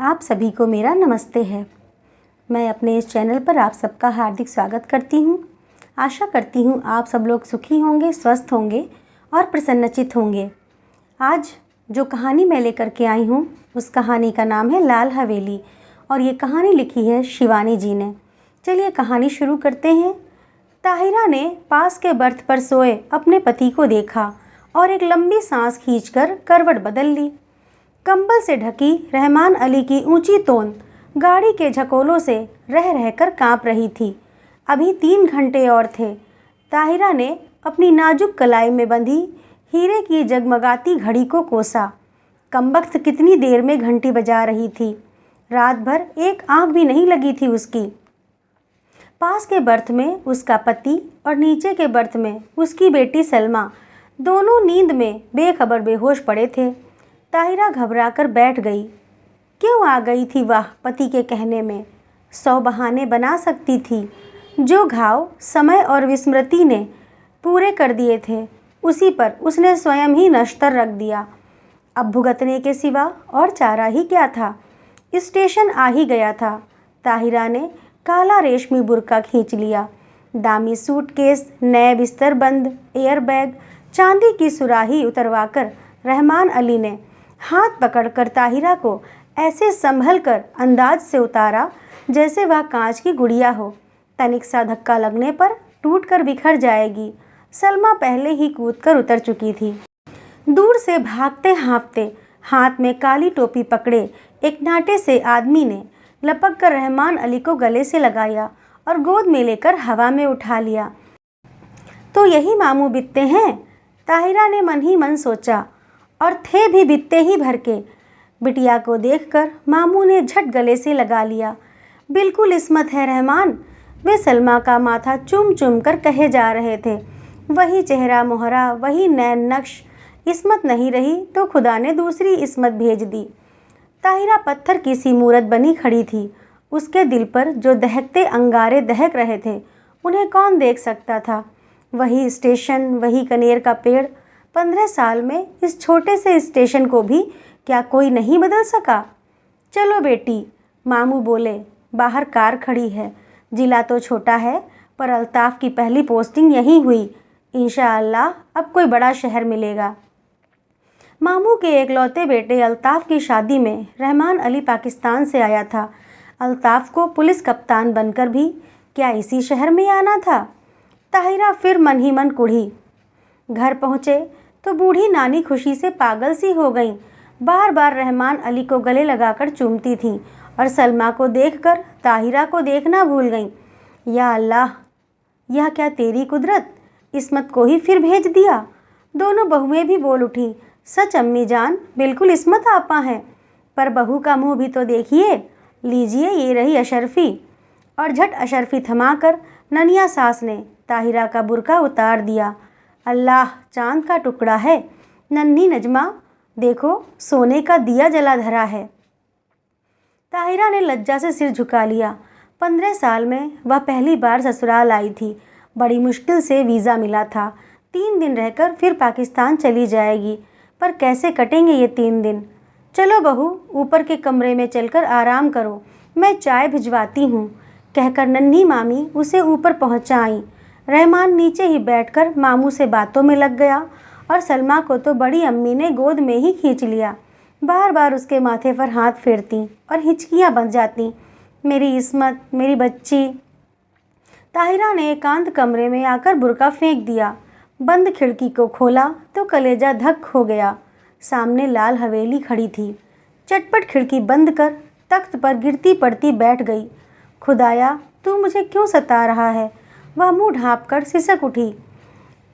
आप सभी को मेरा नमस्ते है। मैं अपने इस चैनल पर आप सबका हार्दिक स्वागत करती हूँ। आशा करती हूँ आप सब लोग सुखी होंगे, स्वस्थ होंगे और प्रसन्नचित्त होंगे। आज जो कहानी मैं लेकर के आई हूँ उस कहानी का नाम है लाल हवेली और ये कहानी लिखी है शिवानी जी ने। चलिए कहानी शुरू करते हैं। ताहिरा ने पास के बर्थ पर सोए अपने पति को देखा और एक लंबी सांस खींचकर करवट बदल ली। कंबल से ढकी रहमान अली की ऊंची तोंद गाड़ी के झकोलों से रह रहकर कांप रही थी। अभी 3 घंटे और थे। ताहिरा ने अपनी नाजुक कलाई में बंधी हीरे की जगमगाती घड़ी को कोसा। कमबख्त कितनी देर में घंटी बजा रही थी। रात भर एक आंख भी नहीं लगी थी उसकी। पास के बर्थ में उसका पति और नीचे के बर्थ में उसकी बेटी सलमा दोनों नींद में बेखबर बेहोश पड़े थे। ताहिरा घबराकर बैठ गई। क्यों आ गई थी वह पति के कहने में? 100 बहाने बना सकती थी। जो घाव समय और विस्मृति ने पूरे कर दिए थे उसी पर उसने स्वयं ही नश्तर रख दिया। अब भुगतने के सिवा और चारा ही क्या था? स्टेशन आ ही गया था। ताहिरा ने काला रेशमी बुर्का खींच लिया। दामी सूटकेस, नए बिस्तर बंद एयरबैग, चांदी की सुराही उतरवाकर रहमान अली ने हाथ पकड़कर ताहिरा को ऐसे संभल कर अंदाज से उतारा जैसे वह कांच की गुड़िया हो। तनिक सा धक्का लगने पर टूट कर बिखर जाएगी। सलमा पहले ही कूदकर उतर चुकी थी। दूर से भागते हाँफते हाथ में काली टोपी पकड़े एक नाटे से आदमी ने लपक कर रहमान अली को गले से लगाया और गोद में लेकर हवा में उठा लिया। तो यही मामू बित्ते हैं, ताहिरा ने मन ही मन सोचा, और थे भी बित्ते ही भर के। बिटिया को देखकर मामू ने झट गले से लगा लिया। बिल्कुल इस्मत है रहमान, वे सलमा का माथा चूम चूम कर कहे जा रहे थे। वही चेहरा मोहरा, वही नैन नक्श। इस्मत नहीं रही तो खुदा ने दूसरी इस्मत भेज दी। ताहिरा पत्थर की सी मूरत बनी खड़ी थी। उसके दिल पर जो दहकते अंगारे दहक रहे थे उन्हें कौन देख सकता था? वही स्टेशन, वही कनेर का पेड़। 15 साल में इस छोटे से स्टेशन को भी क्या कोई नहीं बदल सका? चलो बेटी, मामू बोले। बाहर कार खड़ी है। जिला तो छोटा है पर अल्ताफ़ की पहली पोस्टिंग यहीं हुई। इंशाअल्लाह अब कोई बड़ा शहर मिलेगा। मामू के एकलौते बेटे अल्ताफ़ की शादी में रहमान अली पाकिस्तान से आया था। अल्ताफ़ को पुलिस कप्तान बनकर भी क्या इसी शहर में आना था? ताहिरा फिर मन ही मन कुढ़ी। घर पहुँचे तो बूढ़ी नानी खुशी से पागल सी हो गई। बार बार रहमान अली को गले लगाकर चूमती थीं और सलमा को देखकर ताहिरा को देखना भूल गईं। या अल्लाह, यह क्या तेरी कुदरत, इस्मत को ही फिर भेज दिया। दोनों बहुएं भी बोल उठी, सच अम्मी जान, बिल्कुल इस्मत आपा हैं। पर बहू का मुंह भी तो देखिए। लीजिए, ये रही अशरफी। और झट अशरफी थमाकर ननिया सास ने ताहिरा का बुर्का उतार दिया। अल्लाह, चांद का टुकड़ा है। नन्ही नजमा देखो, सोने का दिया जला धरा है। ताहिरा ने लज्जा से सिर झुका लिया। 15 साल में वह पहली बार ससुराल आई थी। बड़ी मुश्किल से वीज़ा मिला था। 3 दिन रहकर फिर पाकिस्तान चली जाएगी। पर कैसे कटेंगे ये 3 दिन? चलो बहू, ऊपर के कमरे में चलकर आराम करो, मैं चाय भिजवाती हूँ, कहकर नन्ही मामी उसे ऊपर पहुँचाई। रहमान नीचे ही बैठकर मामू से बातों में लग गया और सलमा को तो बड़ी अम्मी ने गोद में ही खींच लिया। बार बार उसके माथे पर हाथ फेरती और हिचकियाँ बन जाती। मेरी इस्मत, मेरी बच्ची। ताहिरा ने एकांत कमरे में आकर बुर्का फेंक दिया। बंद खिड़की को खोला तो कलेजा धक हो गया। सामने लाल हवेली खड़ी थी। चटपट खिड़की बंद कर तख्त पर गिरती पड़ती बैठ गई। खुदाया, तू मुझे क्यों सता रहा है? वह मुंह ढाँप कर सिसक उठी।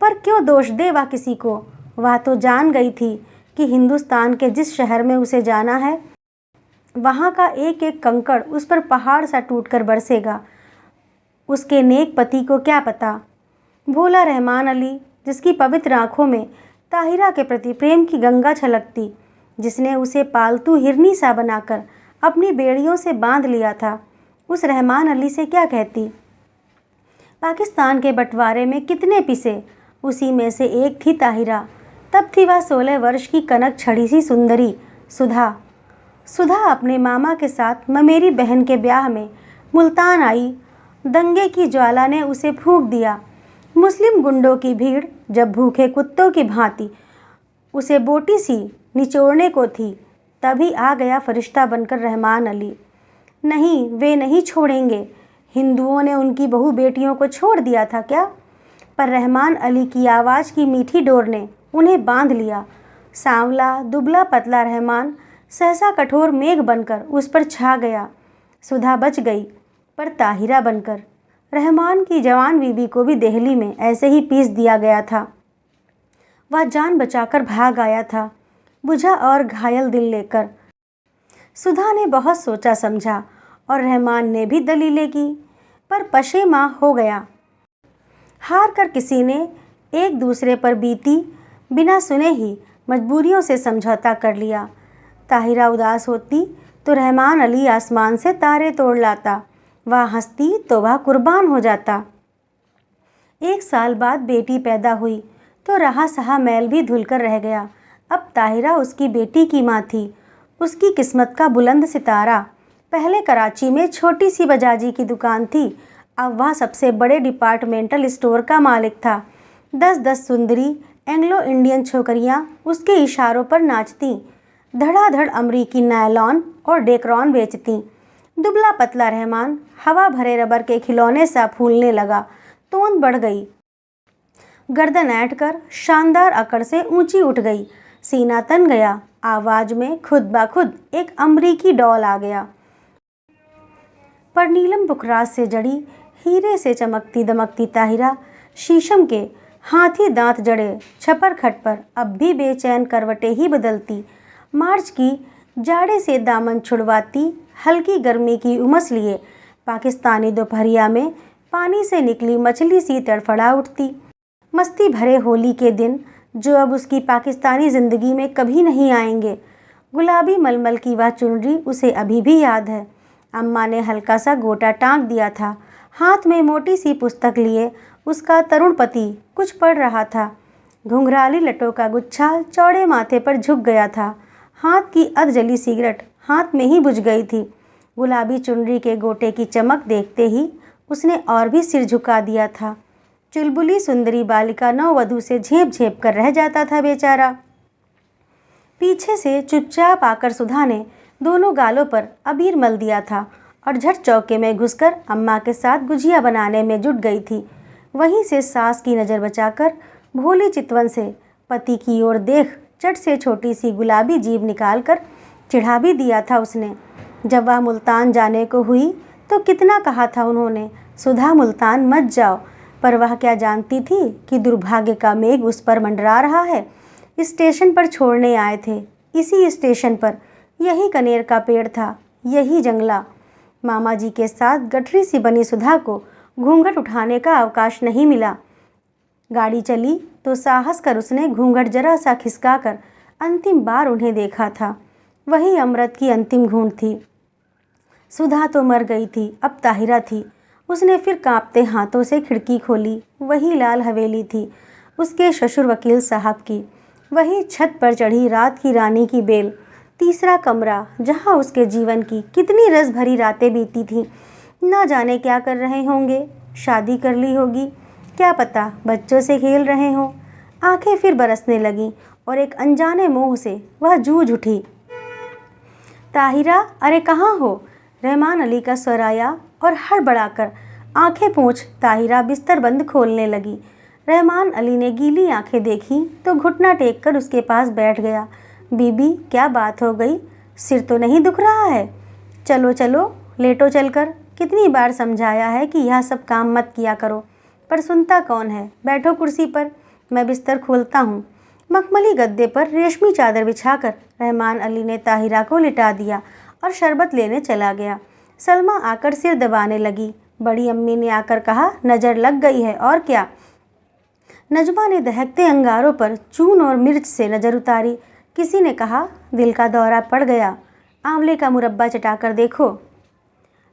पर क्यों दोष दे वह किसी को? वह तो जान गई थी कि हिंदुस्तान के जिस शहर में उसे जाना है वहाँ का एक एक कंकड़ उस पर पहाड़ सा टूटकर बरसेगा। उसके नेक पति को क्या पता? भोला रहमान अली, जिसकी पवित्र आँखों में ताहिरा के प्रति प्रेम की गंगा छलकती, जिसने उसे पालतू हिरनी सा बनाकर अपनी बेड़ियों से बांध लिया था, उस रहमान अली से क्या कहती? पाकिस्तान के बंटवारे में कितने पिसे, उसी में से एक थी ताहिरा। तब थी वह 16 वर्ष की कनक छड़ी सी सुंदरी सुधा। सुधा अपने मामा के साथ ममेरी बहन के ब्याह में मुल्तान आई। दंगे की ज्वाला ने उसे फूंक दिया। मुस्लिम गुंडों की भीड़ जब भूखे कुत्तों की भांति उसे बोटी सी निचोड़ने को थी, तभी आ गया फरिश्ता बनकर रहमान अली। नहीं, वे नहीं छोड़ेंगे। हिंदुओं ने उनकी बहू बेटियों को छोड़ दिया था क्या? पर रहमान अली की आवाज़ की मीठी डोर ने उन्हें बांध लिया। सांवला दुबला पतला रहमान सहसा कठोर मेघ बनकर उस पर छा गया। सुधा बच गई, पर ताहिरा बनकर। रहमान की जवान बीबी को भी देहली में ऐसे ही पीस दिया गया था। वह जान बचाकर भाग आया था, बुझा और घायल दिल लेकर। सुधा ने बहुत सोचा समझा और रहमान ने भी दलीलें की, पर पशेमां हो गया। हार कर किसी ने एक दूसरे पर बीती बिना सुने ही मजबूरियों से समझौता कर लिया। ताहिरा उदास होती तो रहमान अली आसमान से तारे तोड़ लाता, वह हंसती तो वह कुर्बान हो जाता। 1 साल बाद बेटी पैदा हुई तो रहा सहा मैल भी धुलकर रह गया। अब ताहिरा उसकी बेटी की माँ थी, उसकी किस्मत का बुलंद सितारा। पहले कराची में छोटी सी बजाजी की दुकान थी, अब वह सबसे बड़े डिपार्टमेंटल स्टोर का मालिक था। 10-10 सुंदरी एंग्लो इंडियन छोकरियां उसके इशारों पर नाचतीं, धड़ाधड़ अमरीकी नायलॉन और डेक्रॉन बेचतीं। दुबला पतला रहमान हवा भरे रबर के खिलौने सा फूलने लगा, तोंद बढ़ गई, गर्दन ऐंठ कर शानदार अकड़ से ऊंची उठ गई, सीना तन गया, आवाज में खुद ब खुद एक अमरीकी डॉल आ गया। पर नीलम बुखराज से जड़ी हीरे से चमकती दमकती ताहिरा शीशम के हाथी दांत जड़े छपर खट पर अब भी बेचैन करवटें ही बदलती। मार्च की जाड़े से दामन छुड़वाती, हल्की गर्मी की उमस लिए पाकिस्तानी दोपहरिया में पानी से निकली मछली सी तड़फड़ा उठती। मस्ती भरे होली के दिन जो अब उसकी पाकिस्तानी ज़िंदगी में कभी नहीं आएंगे। गुलाबी मलमल की वह चुनरी उसे अभी भी याद है। अम्मा ने हल्का सा गोटा टाँक दिया था। हाथ में मोटी सी पुस्तक लिए उसका तरुण पति कुछ पढ़ रहा था। घुंघराली लटों का गुच्छा चौड़े माथे पर झुक गया था। हाथ की अध जली सिगरेट हाथ में ही बुझ गई थी। गुलाबी चुनरी के गोटे की चमक देखते ही उसने और भी सिर झुका दिया था। चुलबुली सुंदरी बालिका नववधू से झेप झेप कर रह जाता था बेचारा। पीछे से चुपचाप आकर सुधा ने दोनों गालों पर अबीर मल दिया था और झट चौके में घुसकर अम्मा के साथ गुजिया बनाने में जुट गई थी। वहीं से सास की नज़र बचाकर भोली चितवन से पति की ओर देख चट से छोटी सी गुलाबी जीभ निकालकर चिढ़ा भी दिया था उसने। जब वह मुल्तान जाने को हुई तो कितना कहा था उन्होंने, सुधा मुल्तान मत जाओ, पर वह क्या जानती थी कि दुर्भाग्य का मेघ उस पर मंडरा रहा है। स्टेशन पर छोड़ने आए थे, इसी स्टेशन पर यही कनेर का पेड़ था, यही जंगला। मामा जी के साथ गठरी सी बनी सुधा को घूंघट उठाने का अवकाश नहीं मिला। गाड़ी चली तो साहस कर उसने घूंघट जरा सा खिसकाकर अंतिम बार उन्हें देखा था। वही अमृत की अंतिम घूंट थी। सुधा तो मर गई थी, अब ताहिरा थी। उसने फिर कांपते हाथों से खिड़की खोली। वही लाल हवेली थी उसके ससुर वकील साहब की। वही छत पर चढ़ी रात की रानी की बेल। तीसरा कमरा जहाँ उसके जीवन की कितनी रस भरी रातें बीती थीं। ना जाने क्या कर रहे होंगे, शादी कर ली होगी, क्या पता बच्चों से खेल रहे हों। आंखें फिर बरसने लगीं और एक अनजाने मोह से वह जूझ उठी। ताहिरा, अरे कहाँ हो? रहमान अली का स्वर आया और हड़बड़ाकर आंखें पोंछ ताहिरा बिस्तर बंद खोलने लगी। रहमान अली ने गीली आंखें देखी तो घुटना टेक कर उसके पास बैठ गया। बीबी, क्या बात हो गई? सिर तो नहीं दुख रहा है? चलो चलो लेटो चलकर। कितनी बार समझाया है कि यह सब काम मत किया करो, पर सुनता कौन है। बैठो कुर्सी पर, मैं बिस्तर खोलता हूँ। मखमली गद्दे पर रेशमी चादर बिछाकर रहमान अली ने ताहिरा को लिटा दिया और शरबत लेने चला गया। सलमा आकर सिर दबाने लगी। बड़ी अम्मी ने आकर कहा, नज़र लग गई है और क्या। नजमा ने दहकते अंगारों पर चून और मिर्च से नज़र उतारी। किसी ने कहा, दिल का दौरा पड़ गया, आंवले का मुरब्बा चटाकर देखो।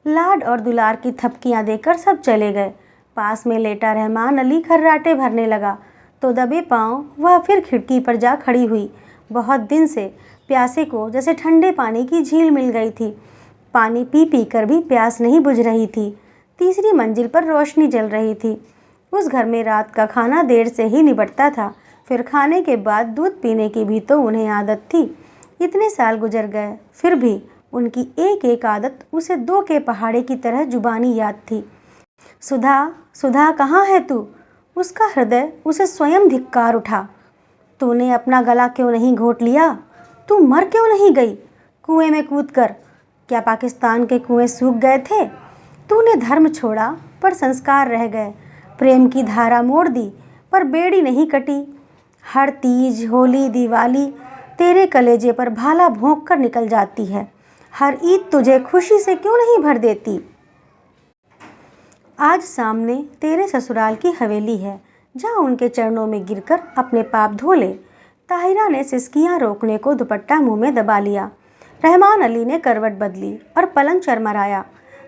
लाड और दुलार की थपकियां देकर सब चले गए। पास में लेटा रहमान अली खर्राटे भरने लगा तो दबे पांव वह फिर खिड़की पर जा खड़ी हुई। बहुत दिन से प्यासे को जैसे ठंडे पानी की झील मिल गई थी। पानी पी पी कर भी प्यास नहीं बुझ रही थी। तीसरी मंजिल पर रोशनी जल रही थी। उस घर में रात का खाना देर से ही निपटता था। फिर खाने के बाद दूध पीने की भी तो उन्हें आदत थी। इतने साल गुजर गए, फिर भी उनकी एक एक आदत उसे दो के पहाड़े की तरह जुबानी याद थी। सुधा, सुधा कहाँ है तू? उसका हृदय उसे स्वयं धिक्कार उठा। तूने अपना गला क्यों नहीं घोट लिया? तू मर क्यों नहीं गई कुएं में कूदकर? क्या पाकिस्तान के कुएं सूख गए थे? तूने धर्म छोड़ा पर संस्कार रह गए। प्रेम की धारा मोड़ दी पर बेड़ी नहीं कटी। हर तीज, होली, दिवाली तेरे कलेजे पर भाला भोंक कर निकल जाती है। हर ईद तुझे खुशी से क्यों नहीं भर देती? आज सामने तेरे ससुराल की हवेली है, जा उनके चरणों में गिरकर अपने पाप धो ले। ताहिरा ने सिसकियां रोकने को दुपट्टा मुंह में दबा लिया। रहमान अली ने करवट बदली और पलंग चरमराया।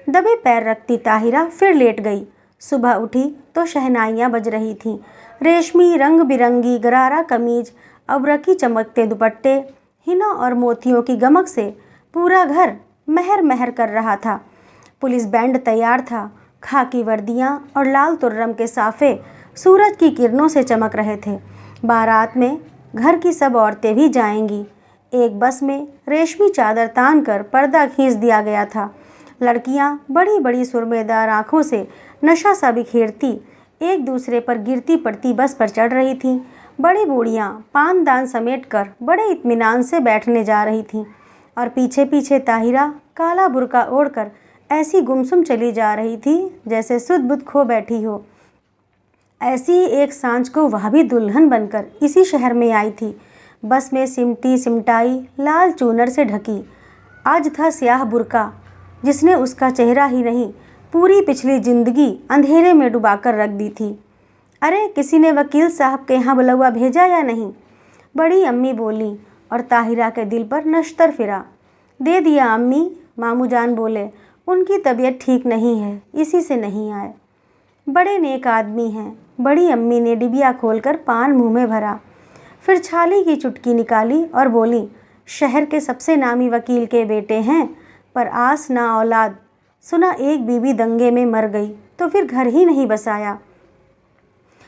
दबे पैर रखती ताहिरा फिर लेट गई। सुबह उठी तो शहनाइयाँ बज रही थीं। रेशमी रंग बिरंगी गरारा कमीज, अबरकी चमकते दुपट्टे, हिना और मोतियों की गमक से पूरा घर महर महर कर रहा था। पुलिस बैंड तैयार था। खाकी वर्दियाँ और लाल तुर्रम के साफे सूरज की किरणों से चमक रहे थे। बारात में घर की सब औरतें भी जाएंगी। एक बस में रेशमी चादर तान कर पर्दा खींच दिया गया था। लड़कियां बड़ी बड़ी सुरमेदार आंखों से नशा सा बिखेरती एक दूसरे पर गिरती पड़ती बस पर चढ़ रही थीं। बड़ी बूढ़ियां पान दान समेट कर बड़े इत्मीनान से बैठने जा रही थीं और पीछे पीछे ताहिरा काला बुर्का ओढ़कर ऐसी गुमसुम चली जा रही थी जैसे सुध बुध खो बैठी हो। ऐसी ही एक सांझ को वह भी दुल्हन बनकर इसी शहर में आई थी। बस में सिमटी सिमटाई लाल चूनर से ढकी। आज था स्याह बुर्का जिसने उसका चेहरा ही नहीं पूरी पिछली जिंदगी अंधेरे में डुबाकर रख दी थी। अरे किसी ने वकील साहब के यहाँ बुलवा भेजा या नहीं? बड़ी अम्मी बोली और ताहिरा के दिल पर नश्तर फिरा। दे दिया अम्मी, मामू जान बोले। उनकी तबीयत ठीक नहीं है, इसी से नहीं आए। बड़े नेक आदमी हैं। बड़ी अम्मी ने डिबिया खोलकर पान मुंह में भरा। फिर छाली की चुटकी निकाली और बोली, शहर के सबसे नामी वकील के बेटे हैं, पर आस ना औलाद। सुना एक बीबी दंगे में मर गई तो फिर घर ही नहीं बसाया।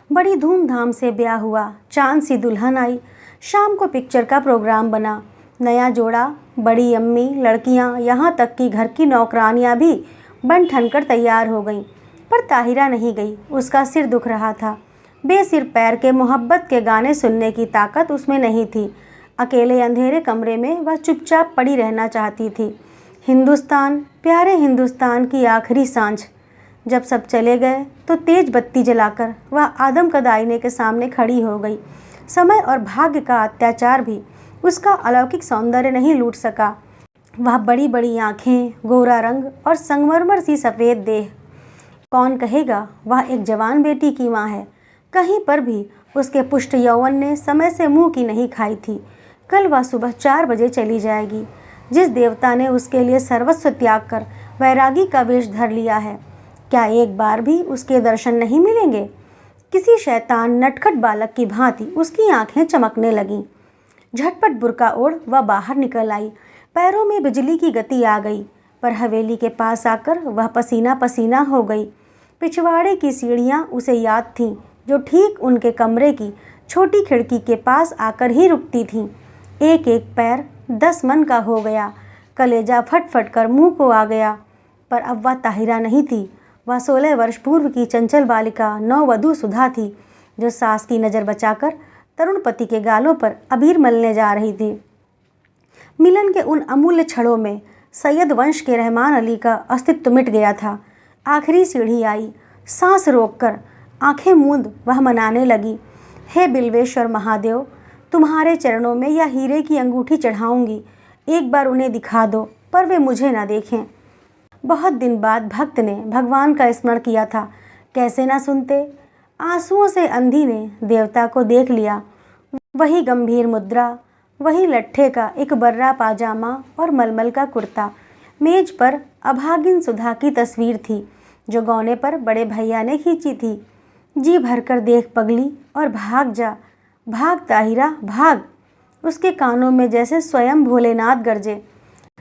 बड़ी धूमधाम से ब्याह हुआ। चांद सी दुल्हन आई। शाम को पिक्चर का प्रोग्राम बना। नया जोड़ा, बड़ी अम्मी, लड़कियां, यहाँ तक कि घर की नौकरानियां भी बन ठन कर तैयार हो गईं। पर ताहिरा नहीं गई। उसका सिर दुख रहा था। बेसिर पैर के मोहब्बत के गाने सुनने की ताकत उसमें नहीं थी। अकेले अंधेरे कमरे में वह चुपचाप पड़ी रहना चाहती थी। हिंदुस्तान, प्यारे हिंदुस्तान की आखिरी सांझ। जब सब चले गए तो तेज बत्ती जलाकर वह आदमकद आईने के सामने खड़ी हो गई। समय और भाग्य का अत्याचार भी उसका अलौकिक सौंदर्य नहीं लूट सका। वह बड़ी बड़ी आँखें, गोरा रंग और संगमरमर सी सफ़ेद देह। कौन कहेगा वह एक जवान बेटी की माँ है? कहीं पर भी उसके पुष्ट यौवन ने समय से मुंह की नहीं खाई थी। कल वह सुबह 4 बजे चली जाएगी। जिस देवता ने उसके लिए सर्वस्व त्याग कर वैरागी का वेश धर लिया है, क्या एक बार भी उसके दर्शन नहीं मिलेंगे? किसी शैतान नटखट बालक की भांति उसकी आंखें चमकने लगीं। झटपट बुर्का ओढ़ वह बाहर निकल आई। पैरों में बिजली की गति आ गई, पर हवेली के पास आकर वह पसीना पसीना हो गई। पिछवाड़े की सीढ़ियाँ उसे याद थीं, जो ठीक उनके कमरे की छोटी खिड़की के पास आकर ही रुकती थीं। एक एक पैर 10 मन का हो गया। कलेजा फट फट कर मुँह को आ गया। पर अब वह ताहिरा नहीं थी। वह 16 वर्ष पूर्व की चंचल बालिका नववधू सुधा थी, जो सास की नज़र बचाकर तरुण पति के गालों पर अबीर मलने जा रही थी। मिलन के उन अमूल्य क्षणों में सैयद वंश के रहमान अली का अस्तित्व मिट गया था। आखिरी सीढ़ी आई। सांस रोककर आंखें मूंद वह मनाने लगी, हे बिल्वेश्वर महादेव, तुम्हारे चरणों में यह हीरे की अंगूठी चढ़ाऊंगी। एक बार उन्हें दिखा दो, पर वे मुझे ना देखें। बहुत दिन बाद भक्त ने भगवान का स्मरण किया था। कैसे ना सुनते। आंसुओं से अंधी ने देवता को देख लिया। वही गंभीर मुद्रा, वही लट्ठे का एक बर्रा पाजामा और मलमल का कुर्ता। मेज पर अभागिन सुधा की तस्वीर थी, जो गौने पर बड़े भैया ने खींची थी। जी भरकर देख पगली और भाग जा, भाग ताहिरा भाग। उसके कानों में जैसे स्वयं भोलेनाथ गरजे।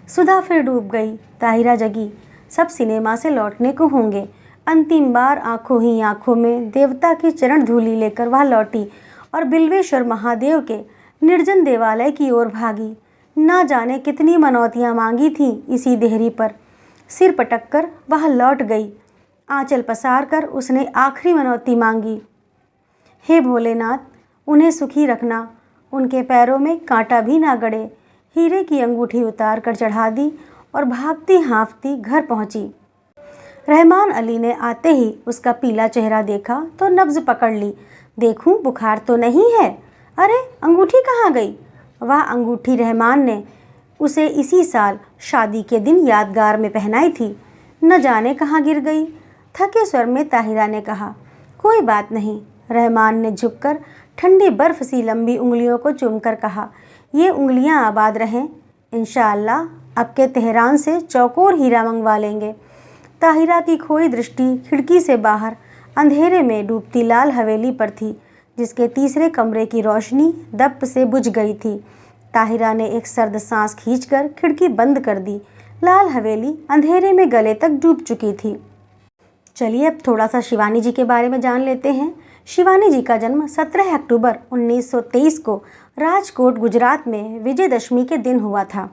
सुधा फिर डूब गई। ताहिरा जगी। सब सिनेमा से लौटने को होंगे। अंतिम बार आंखों ही आंखों में देवता की चरण धूलि लेकर वह लौटी और बिल्वेश्वर महादेव के निर्जन देवालय की ओर भागी। ना जाने कितनी मनौतियाँ मांगी थीं इसी देहरी पर। सिर पटक कर वह लौट गई। आंचल पसार कर उसने आखिरी मनौती मांगी, हे भोलेनाथ, उन्हें सुखी रखना, उनके पैरों में कांटा भी ना गड़े। हीरे की अंगूठी उतार कर चढ़ा दी और भागती हाँफती घर पहुंची। रहमान अली ने आते ही उसका पीला चेहरा देखा तो नब्ज पकड़ ली। देखूं बुखार तो नहीं है? अरे अंगूठी कहाँ गई? वह अंगूठी रहमान ने उसे इसी साल शादी के दिन यादगार में पहनाई थी। न जाने कहाँ गिर गई। थके स्वर में ताहिरा ने कहा, कोई बात नहीं। रहमान ने झुककर ठंडी बर्फ सी लंबी उंगलियों को चूमकर कहा, ये उंगलियां आबाद रहें। इंशाअल्लाह अब के तेहरान से चौकोर हीरा मंगवा लेंगे। ताहिरा की खोई दृष्टि खिड़की से बाहर अंधेरे में डूबती लाल हवेली पर थी, जिसके तीसरे कमरे की रोशनी दप से बुझ गई थी। ताहिरा ने एक सर्द सांस खींचकर खिड़की बंद कर दी। लाल हवेली अंधेरे में गले तक डूब चुकी थी। चलिए अब थोड़ा सा शिवानी जी के बारे में जान लेते हैं। शिवानी जी का जन्म 17 अक्टूबर 1923 को राजकोट, गुजरात में विजयदशमी के दिन हुआ था।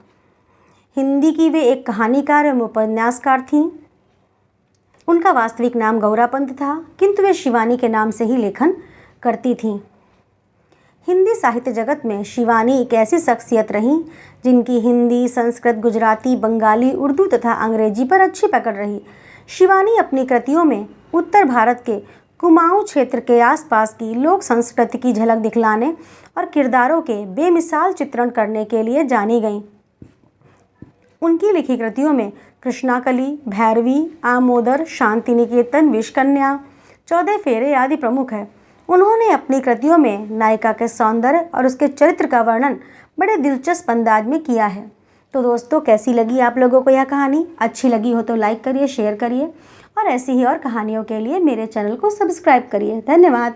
हिंदी की वे एक कहानीकार एवं उपन्यासकार थीं। उनका वास्तविक नाम गौरापंत था, किंतु वे शिवानी के नाम से ही लेखन करती थीं। हिंदी साहित्य जगत में शिवानी एक ऐसी शख्सियत रहीं जिनकी हिंदी, संस्कृत, गुजराती, बंगाली, उर्दू तथा अंग्रेजी पर अच्छी पकड़ रही। शिवानी अपनी कृतियों में उत्तर भारत के कुमाऊं क्षेत्र के आसपास की लोक संस्कृति की झलक दिखलाने और किरदारों के बेमिसाल चित्रण करने के लिए जानी गईं। उनकी लिखी कृतियों में कृष्णाकली, भैरवी, आमोदर, शांति निकेतन, विषकन्या, 14 फेरे आदि प्रमुख है। उन्होंने अपनी कृतियों में नायिका के सौंदर्य और उसके चरित्र का वर्णन बड़े दिलचस्प अंदाज में किया है। तो दोस्तों, कैसी लगी आप लोगों को यह कहानी? अच्छी लगी हो तो लाइक करिए, शेयर करिए और ऐसी ही और कहानियों के लिए मेरे चैनल को सब्सक्राइब करिए। धन्यवाद।